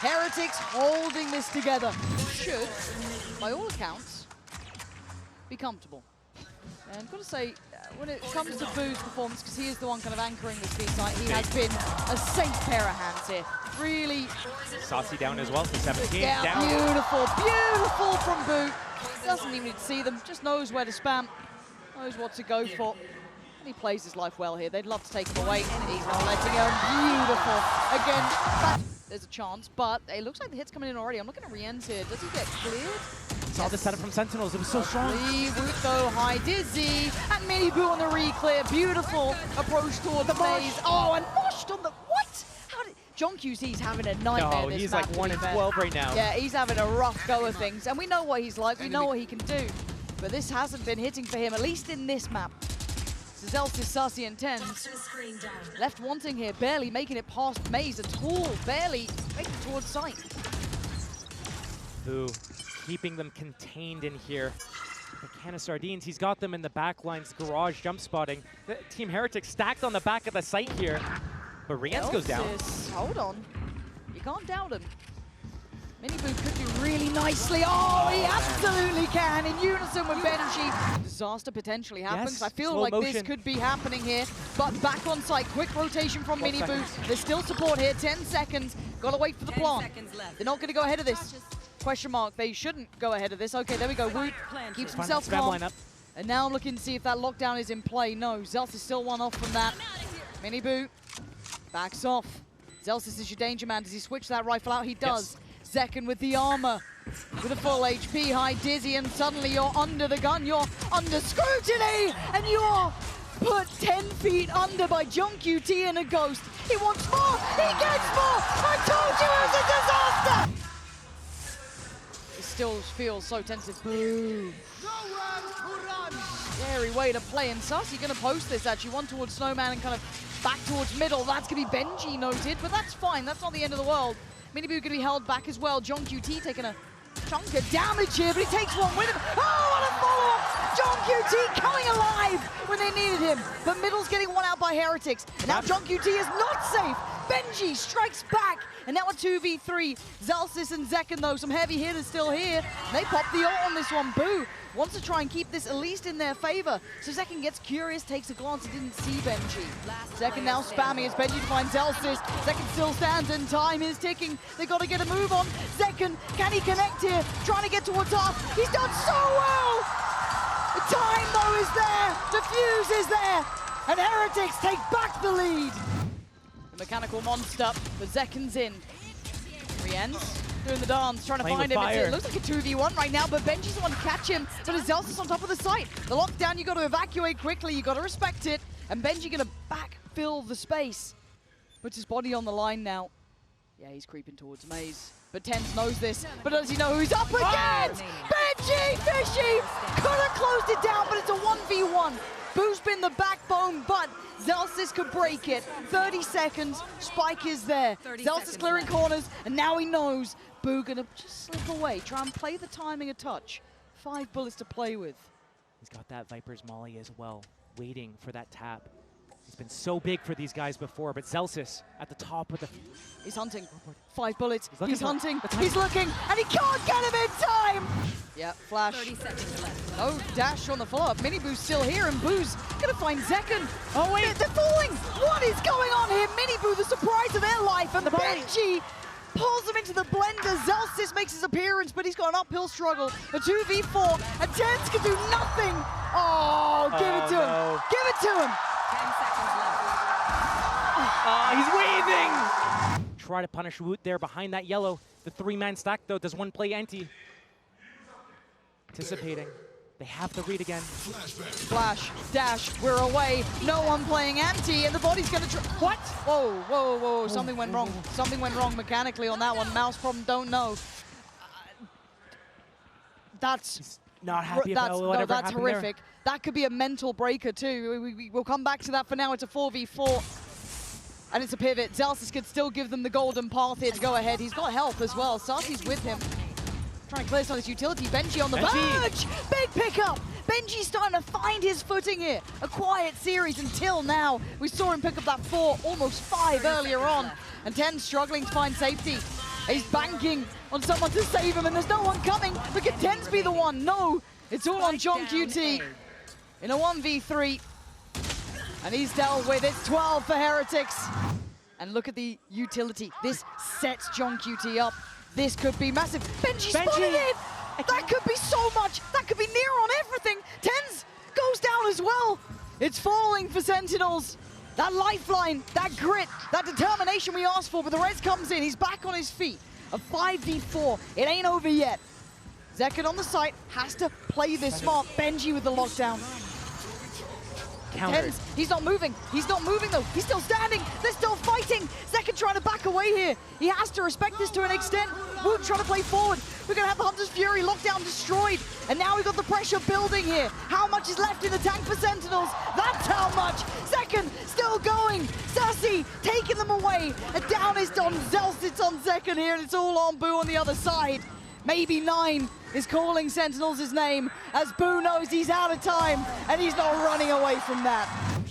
Heretics holding this together. Should, by all accounts, be comfortable. And got to say, when it comes to Boo's performance, because he is the one kind of anchoring this B site, he has been a safe pair of hands here. Really. Saucy down as well for 17. Yeah, down. beautiful, beautiful from Boo. Doesn't even need to see them, just knows where to spam, knows what to go for. And he plays his life well here. They'd love to take him away. He's not letting him. Beautiful. Again, there's a chance, but it looks like the hit's coming in already. I'm looking at Riens here. Does he get cleared? Saw the setup from Sentinels. It was so strong. Woot though, high dizzy, and Miniboo on the re-clear. Beautiful approach towards the maze. Oh, and Moshed on the, what? How did, John QC's having a nightmare No, this he's map, like to 1 be in fair. 12 right now. Yeah, he's having a rough go of things, and we know what he's like, we know what he can do. But this hasn't been hitting for him, at least in this map. Zelsys, Sussy, and Tens left wanting here, barely making it past Maze at all, barely making it towards sight. Who keeping them contained in here. The can of sardines, he's got them in the back lines, garage jump spotting. The Team Heretics stacked on the back of the site here. But Riens goes down. Hold on, you can't doubt him. Miniboo could do really nicely. Oh, he absolutely can, in unison with Benji. Disaster potentially happens. Yes, I feel slow like motion. this could be happening here, but back on site, quick rotation from 12 Miniboo. seconds. There's still support here, 10 seconds. Gotta wait for the 10 plant. seconds left. They're not gonna go ahead of this. Question mark, they shouldn't go ahead of this. Okay, there we go. Woot keeps Find himself that spam calm. lineup. And now I'm looking to see if that lockdown is in play. No, Zelsys is still one off from that. Miniboo backs off. Zelsys is your danger man. Does he switch that rifle out? He does. Zekken with the armor, with a full HP, high dizzy, and suddenly you're under the gun. You're under scrutiny, and you're put 10 feet under by John QT and a ghost. He wants more. He gets more. I told you it was a disaster. It still feels so tense. Boo. Scary way to play, and Sussy gonna post this actually, one towards Snowman and kind of back towards middle. That's gonna be Benji noted, but that's fine, that's not the end of the world. Miniboo gonna be held back as well. John QT taking a chunk of damage here, but he takes one with him. Oh, what a follow-up! John QT coming alive when they needed him, but middle's getting one out by Heretics. And now John QT is not safe. Benji strikes back, and now a 2v3. Zelsys and Zekken though, some heavy hitters still here. They pop the ult on this one. Boo wants to try and keep this at least in their favor. So Zekken gets curious, takes a glance, and didn't see Benji. Zekken now spamming as Benji finds Zelsys. Zekken still stands and time is ticking. They gotta get a move on. Zekken, can he connect here? Trying to get towards half. He's done so well! The time though is there, the fuse is there, and Heretics take back the lead. The mechanical monster, but Zekken's in. Riens doing the dance, trying to Playing find with him. fire. It looks like a 2v1 right now, but Benji's the one to catch him. But Zelsys on top of the site. The lockdown, you got to evacuate quickly, you got to respect it. And Benji gonna back fill the space. Puts his body on the line now. Yeah, he's creeping towards Maze. But Tens knows this. But does he know who's up against? Benji Fishy could have closed it down, but it's a 1v1. Boo's been the backbone, but Zellsis could break it. 30 seconds, Spike is there. Zellsis clearing corners, and now he knows Boo gonna just slip away. Try and play the timing a touch. 5 bullets to play with. He's got that Viper's Molly as well, waiting for that tap. He's been so big for these guys before, but Zellsis at the top of the... He's hunting. 5 bullets. He's hunting. He's looking, and he can't get him in time! Yeah, flash. 30 seconds left. No dash on the follow-up. Mini Boo's still here, and Boo's gonna find Zekken. Oh, wait. They're falling! What is going on here? Mini Boo, the surprise of their life, and Benji pulls him into the blender. Zellsis makes his appearance, but he's got an uphill struggle. A 2v4, and Tens can do nothing! Oh, give it to him! Give it to him! 10 seconds left. He's waving! Try to punish Woot there behind that yellow. The 3-man stack, though, does one play anti. Anticipating. They have the read again. Flash, dash, we're away. No one playing anti, and the body's gonna try. What? Whoa, whoa, whoa, something went wrong. Something went wrong mechanically on that one. Mouse problem, don't know. That's not happy about whatever that's happened horrific. There. That could be a mental breaker too. We'll come back to that. For now, it's a 4v4. And it's a pivot. Zellsis could still give them the golden path here to go ahead. He's got help as well. Sarsi's with him. Trying to clear some of this utility. Benji on the verge! Big pickup! Benji's starting to find his footing here. A quiet series until now. We saw him pick up that 4, almost 5 earlier on. And 10 struggling to find safety. He's banking on someone to save him, and there's no one coming. But can Tens be the one? No! It's all on John QT in a 1v3. And he's dealt with it. 12 for Heretics. And look at the utility. This sets John QT up. This could be massive. Benji spotted it! That could be so much. That could be near on everything. Tens goes down as well. It's falling for Sentinels. That lifeline, that grit, that determination we asked for, but the res comes in. He's back on his feet. A 5v4. It ain't over yet. Zekken on the site has to play this smart. Benji with the lockdown. Tens, he's not moving. He's not moving though. He's still standing. They're still fighting. Zekken trying to back away here. He has to respect this to an extent. Woot trying to play forward. We're going to have the Hunter's Fury lockdown destroyed. And now we've got the pressure building here. How much is left in the tank for Sentinels? That's how much. Zekken still going. Sassy taking them away. And down is on Zellsis. It's on Zekken here, and it's all on Boo on the other side. Maybe 9 is calling Sentinels his name, as Boo knows he's out of time, and he's not running away from that.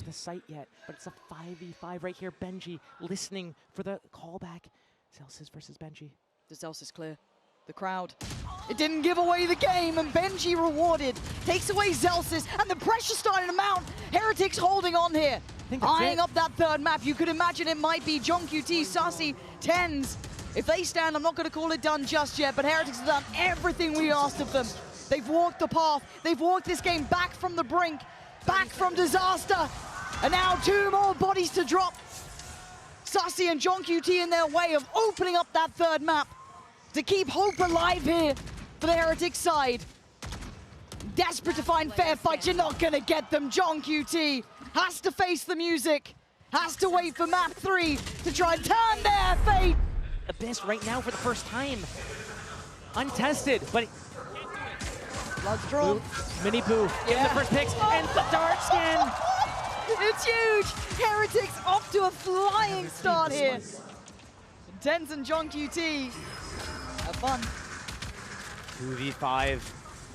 The site yet, but it's a 5v5 right here. Benji listening for the callback. Zellsis versus Benji. Does Zellsis clear the crowd? It didn't give away the game, and Benji rewarded. Takes away Zellsis, and the pressure starting to mount. Heretics holding on here. Eyeing up that third map. You could imagine it might be John QT, Sassy, Tens. If they stand, I'm not going to call it done just yet, but Heretics have done everything we asked of them. They've walked the path. They've walked this game back from the brink, back from disaster. And now 2 more bodies to drop. Sassy and John QT in their way of opening up that third map to keep hope alive here for the Heretics side. Desperate to find fair fights. You're not going to get them. John QT has to face the music, has to wait for map 3 to try and turn their fate. Abyss right now for the first time. Untested, but... Blood's drawn. Mini Boo getting the first picks, and the dark skin! It's huge! Heretics off to a flying start here. Tens and John QT have fun. 2v5.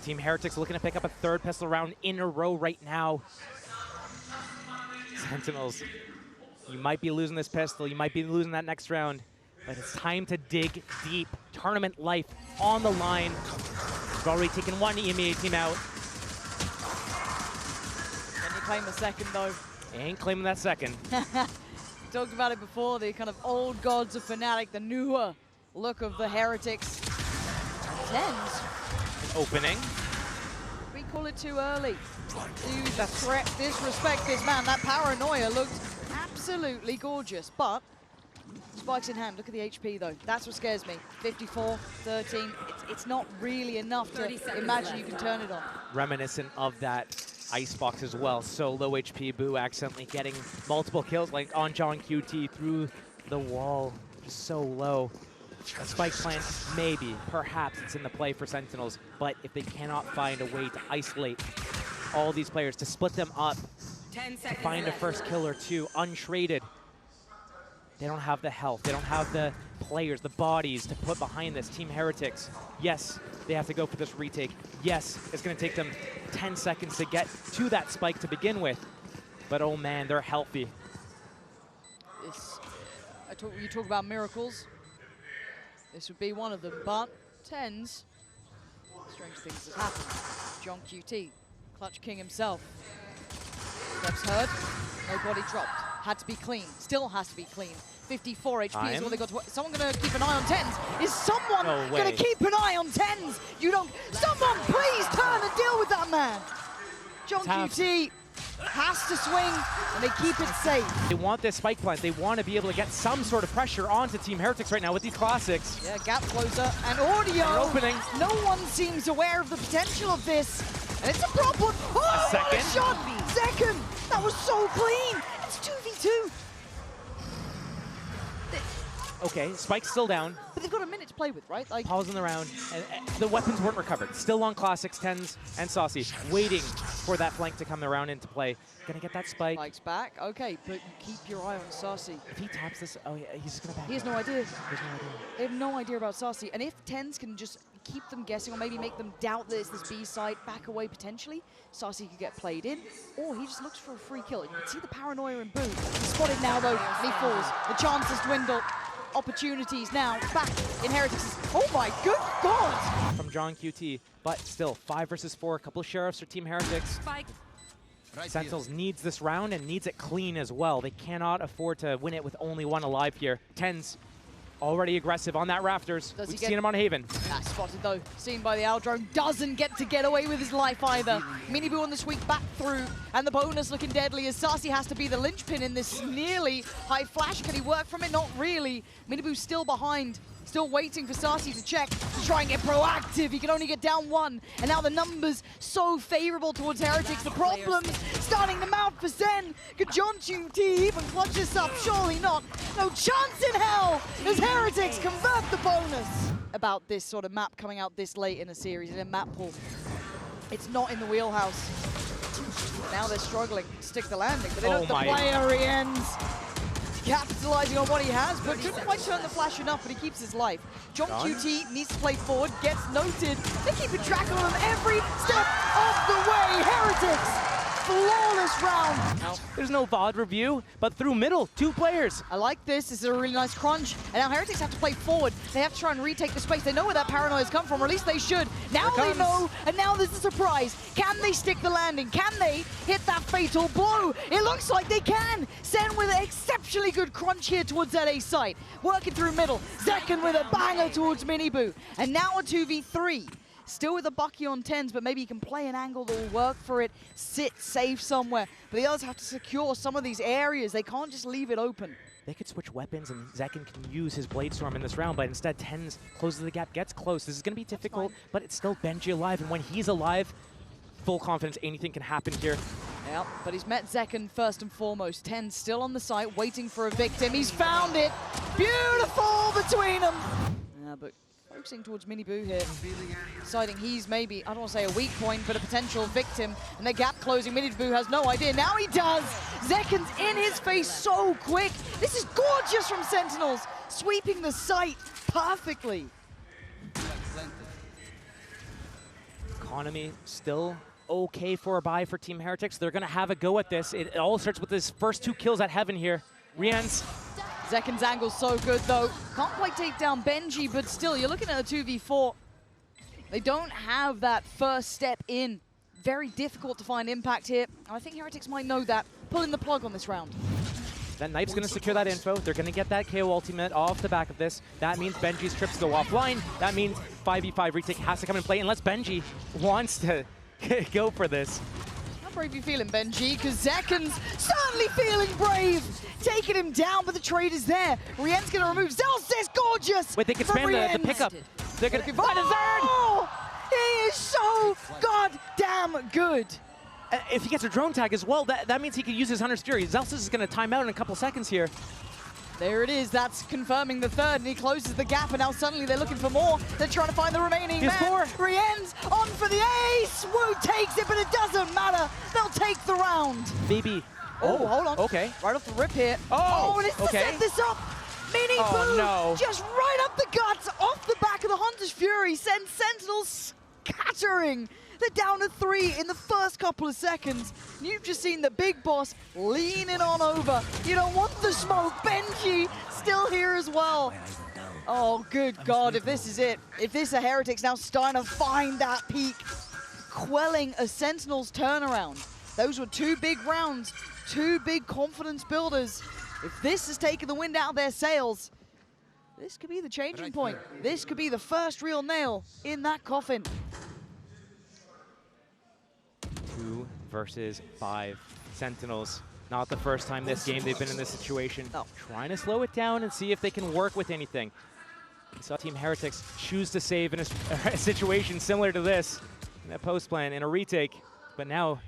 Team Heretics looking to pick up a 3rd pistol round in a row right now. Sentinels, you might be losing this pistol, you might be losing that next round. But it's time to dig deep. Tournament life on the line. We've already taken 1 EMEA team out. Can you claim the second, though? Ain't claiming that second. Talked about it before, the kind of old gods of Fnatic, the newer look of the Heretics. Tens. Opening. We call it too early. To disrespect this man. That paranoia looked absolutely gorgeous, but spikes in hand. Look at the HP though. That's what scares me. 54, 13. It's not really enough to imagine you can turn it on. Reminiscent of that Icebox as well, so low HP. Boo accidentally getting multiple kills, like on John QT through the wall, just so low. A spike plant, maybe, perhaps it's in the play for Sentinels, but if they cannot find a way to isolate all these players, to split them up, 10 to seconds find a left. first kill or two untraded, they don't have the health, they don't have the players, the bodies to put behind this. Team Heretics, yes, they have to go for this retake. Yes, it's going to take them 10 seconds to get to that spike to begin with, but oh man, they're healthy. You talk about miracles. This would be one of them, but TenZ, strange things have happened. John QT, Clutch King himself. Steps heard, no body dropped. Had to be clean, still has to be clean. 54 HP is what they got to. Someone gonna keep an eye on TenZ? Is someone gonna keep an eye on TenZ? You don't. Someone please turn and deal with that man. John QT has to swing, and they keep it safe. They want this spike plant. They want to be able to get some sort of pressure onto Team Heretics right now with these classics. Yeah, gap closer and audio. Opening. No one seems aware of the potential of this, and it's a problem. Oh, A second. Shot. Second. That was so clean. It's 2v2. Okay, Spike's still down. But they've got a minute to play with, right? Like, Pause in the round, and the weapons weren't recovered. Still on classics, TenZ and Saucy, waiting for that flank to come around into play. Gonna get that spike. Spike's back. Okay, but you keep your eye on Saucy. If he taps this, oh yeah, he's just gonna back. He has up. no idea. He has no idea. They have no idea about Saucy. And if TenZ can just keep them guessing, or maybe make them doubt that it's this B site, back away potentially, Saucy could get played in, or he just looks for a free kill. You can see the paranoia in Boo. He's spotted now though, and he falls. The chances dwindle. Opportunities now back in Heretics. Oh my good God! From John QT, but still 5 versus 4. A couple of sheriffs for Team Heretics. Spike. Sentinels needs this round and needs it clean as well. They cannot afford to win it with only one alive here. TenZ already aggressive on that rafters. We've seen him on Haven. That's spotted though, seen by the Owl Drone. Doesn't get away with his life either. Miniboo on the sweep back through, and the bonus looking deadly as Saucy has to be the linchpin in this nearly high flash. Can he work from it? Not really. Miniboo's still behind. Still waiting for Saucy to check, to try and get proactive. He can only get down one. And now the numbers so favorable towards Heretics. The problems starting to mount for SEN. Could John QT even clutch this up? Surely not. No chance in hell as Heretics convert the bonus. About this sort of map coming out this late in a series, in a map pool. It's not in the wheelhouse. Now they're struggling to stick the landing, but they don't. The player ends. Capitalizing on what he has, but couldn't quite turn the flash enough, but he keeps his life. John QT needs to play forward, gets noted. They keep a track on him every step of the way. Heretics, flawless round. Now, there's no VOD review, but through middle, 2 players. I like this. This is a really nice crunch. And now Heretics have to play forward. They have to try and retake the space. They know where that paranoia has come from, or at least they should. Now they know, and now there's a surprise. Can they stick the landing? Can they hit that fatal blow? It looks like they can. SEN with an exceptionally good crunch here towards that A site. Working through middle. Zekken with a banger towards Miniboo. And now a 2v3. Still with a Bucky on TenZ, but maybe he can play an angle that will work for it, sit safe somewhere. But the others have to secure some of these areas. They can't just leave it open. They could switch weapons and Zekken can use his Blade Storm in this round, but instead TenZ closes the gap, gets close. This is going to be difficult, but it's still Benji alive, and when he's alive, full confidence, anything can happen here. Yeah, but he's met Zekken first and foremost. TenZ still on the site, waiting for a victim. He's found it. Beautiful between them. Yeah, but focusing towards Miniboo here, deciding he's maybe, I don't want to say a weak point, but a potential victim. And the gap closing, Miniboo has no idea. Now he does! Zekken's in his face so quick. This is gorgeous from Sentinels, sweeping the site perfectly. Economy still okay for a buy for Team Heretics. They're going to have a go at this. It all starts with his first 2 kills at Heaven here. Rien's. Zekken's angle's so good though. Can't quite take down Benji, but still, you're looking at a 2v4. They don't have that first step in. Very difficult to find impact here. I think Heretics might know that. Pulling the plug on this round. That Knife's going to secure that info. They're going to get that KO ultimate off the back of this. That means Benji's trips go offline. That means 5v5 retake has to come in play unless Benji wants to go for this. How brave you feeling, Benji? Because Zekken's certainly feeling brave. Taking him down, but the trade is there. Rien's going to remove Zelsis. Gorgeous. Wait, they can spam the pickup. They're going to find a third. Oh, he is so goddamn good. If he gets a drone tag as well, that means he can use his Hunter's Fury. Zelsis is going to time out in a couple seconds here. There it is. That's confirming the third, and he closes the gap, and now suddenly they're looking for more. They're trying to find the remaining man. Four. Rien's on for the ace. Wu takes it, but it doesn't matter. They'll take the round. Maybe. Oh, hold on. Okay. Right off the rip here. Oh, and it's okay. to set this up. Mini Oh, Boo no. just right up the guts, off the back of the Hunter's Fury, sends Sentinels scattering. They're down to 3 in the first couple of seconds. You've just seen the big boss leaning on over. You don't want the smoke. Benji still here as well. Oh, good God, if this is it. If this is Heretics now starting to find that peak, quelling a Sentinels turnaround. Those were 2 big rounds, 2 big confidence builders. If this has taken the wind out of their sails, this could be the changing point. This could be the first real nail in that coffin. 2 versus 5 Sentinels. Not the first time this game they've been in this situation. No. Trying to slow it down and see if they can work with anything. We saw Team Heretics choose to save in a situation similar to this in that post plan in a retake. But now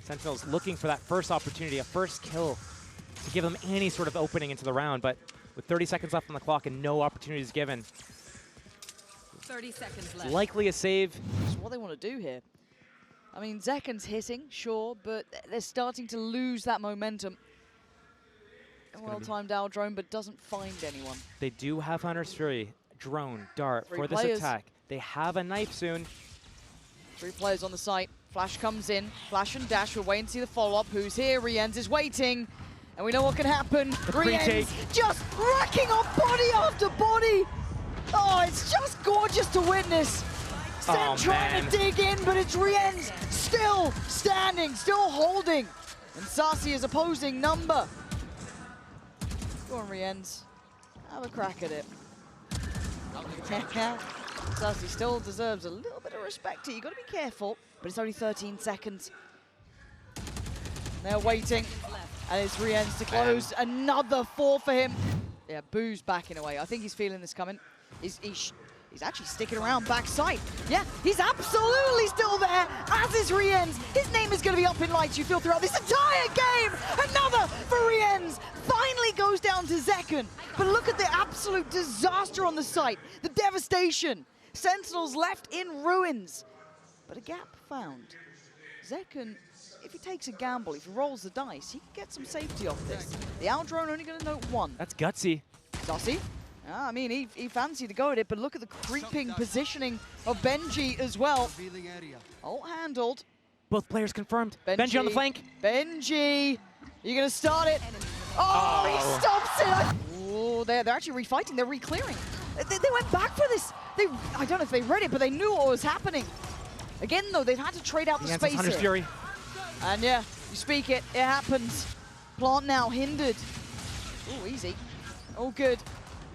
Sentinels looking for that first opportunity, a first kill to give them any sort of opening into the round. But with 30 seconds left on the clock and no opportunities given, 30 seconds left. it's likely a save. That's what they want to do here. I mean, Zeken's hitting, sure, but they're starting to lose that momentum. A well-timed out drone, but doesn't find anyone. They do have Hunter's Fury, drone, dart 3 for this players. attack. They have a knife soon. 3 players on the site. Flash comes in. Flash and Dash. We're waiting to see the follow-up. Who's here? Rienz is waiting. And we know what can happen. Rienz just racking on body after body. Oh, it's just gorgeous to witness. Sen trying to dig in, but it's Rienz still standing, still holding. And Sassy is opposing number. Go on, Rienz. Have a crack at it. Sassy still deserves a little bit of respect here. You've got to be careful, but it's only 13 seconds. They're waiting, and it's Rienz to close. Another 4 for him. Yeah, Boo's backing away. I think he's feeling this coming. He's actually sticking around backside. Yeah, he's absolutely still there, as is Rienz. His name is going to be up in lights, you feel, throughout this entire game. Another for Rienz. Finally goes down to Zeken. But look at the absolute disaster on the site. The devastation. Sentinels left in ruins. But a gap found. Zeken, if he takes a gamble, if he rolls the dice, he can get some safety off this. The out drone only going to note 1. That's gutsy. Sassy. I mean, he fancied to go at it, but look at the creeping positioning of Benji as well. All handled. Both players confirmed. Benji on the flank. Benji, you're going to start it. Oh, he stops it. Oh, they're actually refighting. They're re-clearing. They went back for this. I don't know if they read it, but they knew what was happening. Again, though, they've had to trade out the space Hunter's here. Fury. And yeah, you speak it. It happens. Plant now hindered. Oh, easy. Oh, good.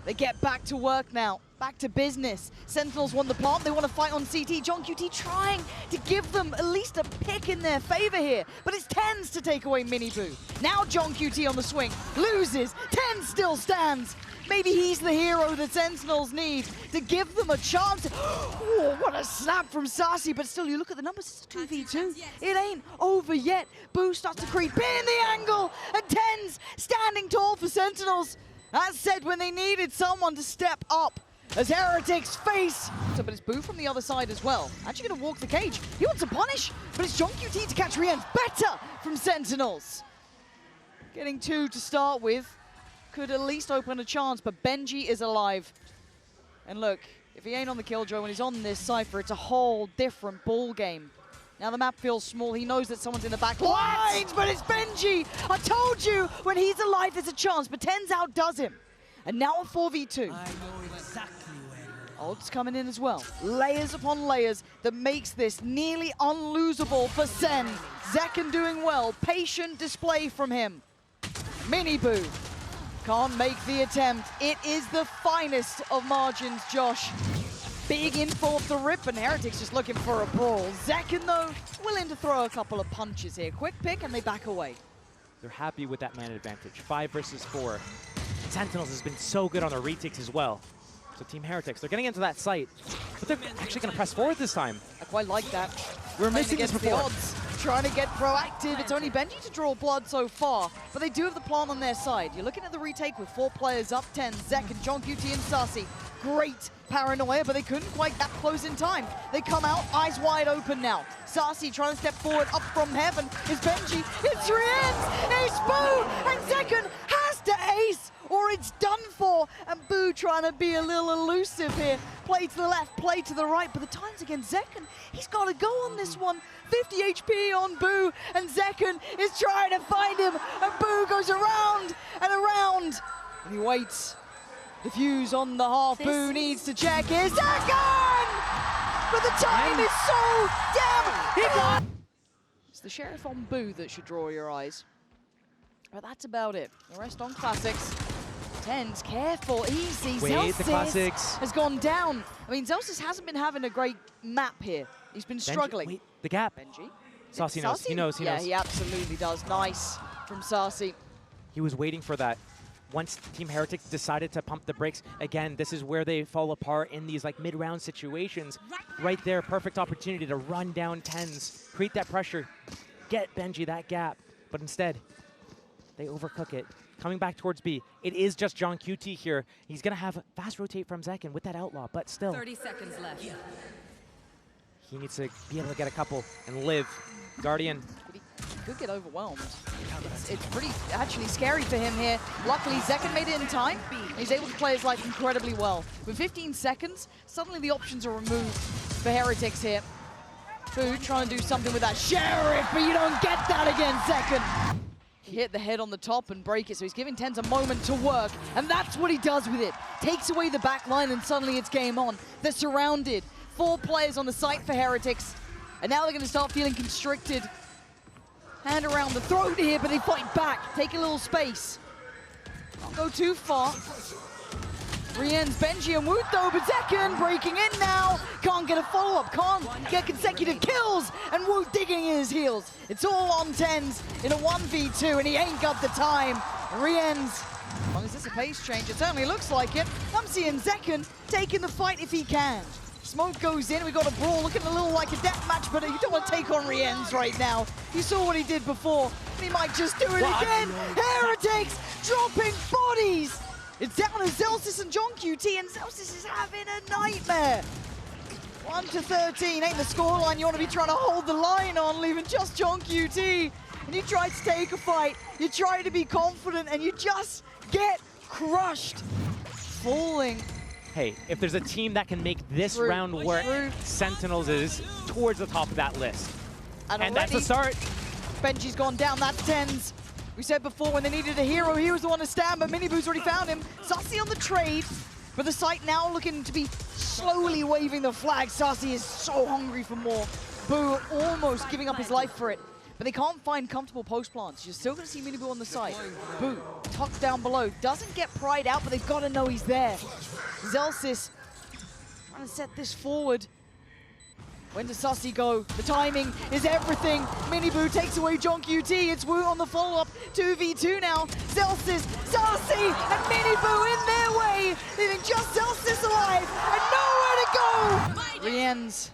They get back to work now, back to business. Sentinels won the plant, they want to fight on CT. John QT trying to give them at least a pick in their favor here, but it's TenZ to take away Mini Boo. Now John QT on the swing, loses, TenZ still stands. Maybe he's the hero that Sentinels need to give them a chance. Oh, what a snap from Sassy, but still, you look at the numbers, it's a 2v2. It ain't over yet. Boo starts to creep in the angle, and TenZ standing tall for Sentinels. That said, when they needed someone to step up as Heretics face. But it's Boo from the other side as well. Actually going to walk the cage. He wants to punish, but it's John QT to catch Rienz. Better from Sentinels. Getting 2 to start with. Could at least open a chance, but Benji is alive. And look, if he ain't on the killjoy when he's on this Cypher, it's a whole different ball game. Now the map feels small. He knows that someone's in the back lines, but it's Benji. I told you, when he's alive, there's a chance, but TenZ outdoes him. And now a 4v2. I know exactly where. Ult's coming in as well. Layers upon layers that makes this nearly unlosable for Sen. Zeken doing well. Patient display from him. Mini Boo can't make the attempt. It is the finest of margins, Josh. Big info off the rip, and Heretics just looking for a brawl. Zeken, though, willing to throw a couple of punches here. Quick pick, and they back away. They're happy with that man advantage. 5 versus 4. Sentinels has been so good on their retakes as well. So Team Heretics, they're getting into that site, but they're actually going to press forward this time. I quite like that. We're missing this the before. odds. trying to get proactive. It's only Benji to draw blood so far, but they do have the plant on their side. You're looking at the retake with 4 players up 10, Zek and John QT and Sassy. Great paranoia, but they couldn't quite get close in time. They come out, eyes wide open now. Sassy trying to step forward, up from heaven is Benji. It's Rienz, Ace Boo, and Zekken has to ace, or it's done for. And Boo trying to be a little elusive here. Play to the left, play to the right, but the time's against Zekken. He's got to go on this one. 50 HP on Boo, and Zekken is trying to find him, and Boo goes around and around, and he waits. The fuse on the half, Boo needs to check his Zekken! But the time is so damn... It's the Sheriff on Boo that should draw your eyes. But that's about it. The rest on Classics. Tens, careful, easy. Wait, the Zelsis Classics has gone down. I mean, Zelsis hasn't been having a great map here. He's been struggling. Wait, the gap. Benji. Sassy knows. He knows. He yeah, knows. he absolutely does. Nice from Sassy. He was waiting for that. Once Team Heretics decided to pump the brakes, again, this is where they fall apart in these like mid-round situations. Right there, perfect opportunity to run down tens, create that pressure, get Benji that gap. But instead, they overcook it. Coming back towards B, it is just John QT here. He's gonna have fast rotate from Zekken with that outlaw, but still. 30 seconds left. He needs to be able to get a couple and live. Guardian. He could get overwhelmed. It's pretty actually scary for him here. Luckily, Zekken made it in time. He's able to play his life incredibly well. With 15 seconds, suddenly the options are removed for Heretics here. Boo trying to do something with that Sheriff, but you don't get that against Zekken. He hit the head on the top and break it, so he's giving Tens a moment to work, and that's what he does with it. Takes away the back line, and suddenly it's game on. They're surrounded. 4 players on the site for Heretics, and now they're going to start feeling constricted. Hand around the throat here, but they fight back. Take a little space. Don't go too far. Rienz, Benji, and Woot though, but Zekken breaking in now. Can't get a follow-up, can't get consecutive kills, and Woot digging in his heels. It's all on Tens in a 1v2, and he ain't got the time. Rienz, as long as it's a pace change, it certainly looks like it. I'm seeing Zekken taking the fight if he can. Smoke goes in, we got a brawl, looking a little like a death match, but you don't want to take on Rienz right now. You saw what he did before, and he might just do it again. Heretics dropping bodies. It's down to Zelsis and John QT, and Zelsis is having a nightmare. 1-13 ain't the scoreline you want to be trying to hold the line on, leaving just John QT. And you try to take a fight, you try to be confident, and you just get crushed. Falling. Hey, if there's a team that can make this round work, Sentinels is towards the top of that list. And that's the start. Benji's gone down, that's Tens. We said before when they needed a hero, he was the one to stand, but Miniboo's already found him. Sassy on the trade, but the site now looking to be slowly waving the flag. Sassy is so hungry for more. Boo almost giving up his life for it, but they can't find comfortable post plants. You're still going to see Miniboo on the site. Boo tucked down below, doesn't get pried out, but they've got to know he's there. Zelsis trying to set this forward. When does Sassy go? The timing is everything. Miniboo takes away John QT. It's Woot on the follow-up. 2v2 now. Zelsis, Sassy, and Miniboo in their way, leaving just Zelsis alive and nowhere to go. Rienz,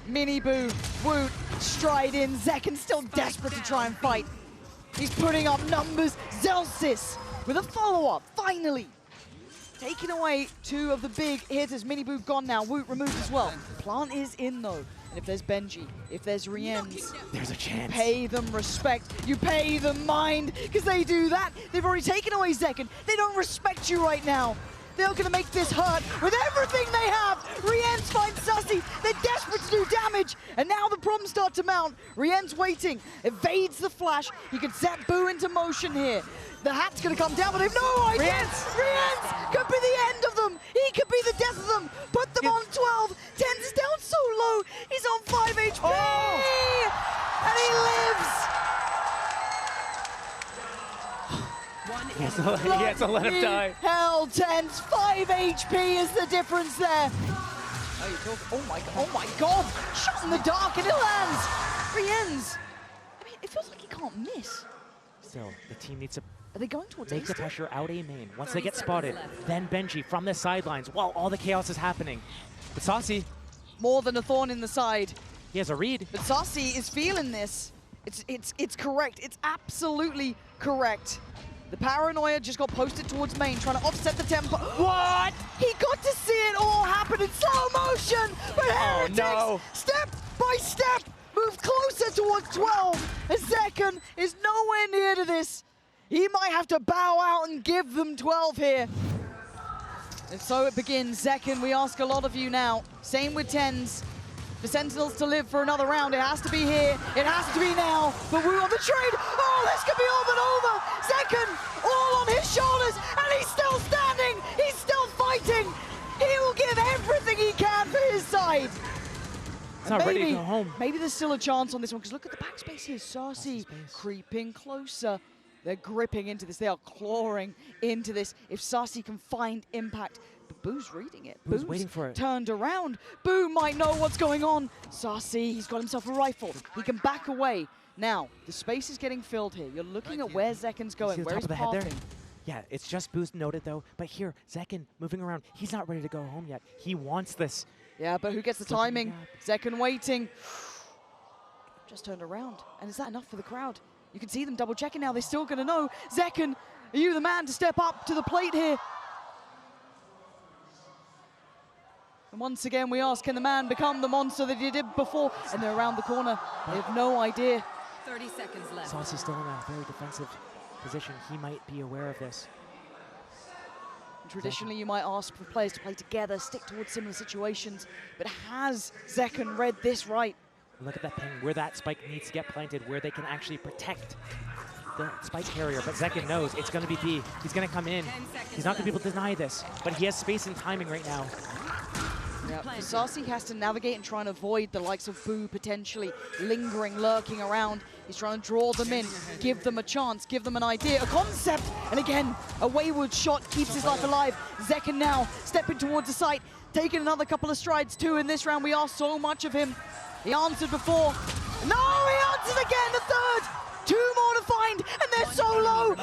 Miniboo, Woot, stride in. Zekken still desperate to try and fight. He's putting up numbers. Zelsis with a follow-up, finally. Taking away 2 of the big hitters. Miniboo gone now. Woot removed as well. Plant is in though. And if there's Benji, if there's Rienz, there's a chance. Pay them respect. You pay them mind, because they do that. They've already taken away Zekken. They don't respect you right now. They're going to make this hurt with everything they have. Rienz finds Sassy. They're desperate to do damage. And now the problems start to mount. Rienz waiting. Evades the flash. He can set Boo into motion here. The hat's going to come down, but they have no idea. Rienz could be the end of them. He could be the death of them. Put them on 12. Tens is down so low. He's on 5 HP. Oh. And he lives. He has to let him die. Hell, Tens, 5 HP is the difference there. Oh my god. Shot in the dark and it lands. Rienz. I mean, it feels like he can't miss. Still, the team needs to Are they going towards make the pressure out A main. Once they get spotted, then Benji from the sidelines while all the chaos is happening. But Sassy. More than a thorn in the side. He has a read. But Saucy is feeling this. It's correct. It's absolutely correct. The Paranoia just got posted towards main, trying to offset the tempo. What? He got to see it all happen in slow motion, but Heretics, no. step by step, move closer towards 12. And Zekken is nowhere near to this. He might have to bow out and give them 12 here. And so it begins. Zekken, we ask a lot of you now. Same with TenZ. For Sentinels to live for another round, it has to be here. It has to be now. But Wu on the trade. Oh, this could be all but over. Zekken, all on his shoulders, and he's still standing. He's still fighting. He will give everything he can for his side. He's not ready to go home. Maybe there's still a chance on this one, because look at the backspace here. Saucy creeping closer. They're gripping into this. They are clawing into this. If Saucy can find impact, but Boo's reading it. Boo's waiting for it. Turned around. Boo might know what's going on. Saucy, he's got himself a rifle. He can back away. Now, the space is getting filled here. You're looking at where Zekken's going, See the where top he's of the head there? pathing. Yeah, it's just Boost noted though. But here, Zekken moving around. He's not ready to go home yet. He wants this. Yeah, but who gets the timing? Zekken waiting. Just turned around. And is that enough for the crowd? You can see them double checking now. They're still going to know. Zekken, are you the man to step up to the plate here? And once again, we ask, can the man become the monster that he did before? And they're around the corner. They have no idea. 30 seconds left. Saucy's still in a very defensive position. He might be aware of this. Traditionally, you might ask for players to play together, stick towards similar situations. But has Zekken read this right? Look at that ping, where that spike needs to get planted, where they can actually protect the spike carrier. But Zekken knows it's going to be B. He's going to come in. He's not going to be able to deny this. But he has space and timing right now. Yeah, Saucy has to navigate and try and avoid the likes of Boo potentially lingering, lurking around. He's trying to draw them in, give them a chance, give them an idea, a concept. And again, a wayward shot keeps his life alive. Zekken now stepping towards the site, taking another couple of strides too in this round. We asked so much of him. He answered before. No, he answers again, the third. Two more to find, and they're so low.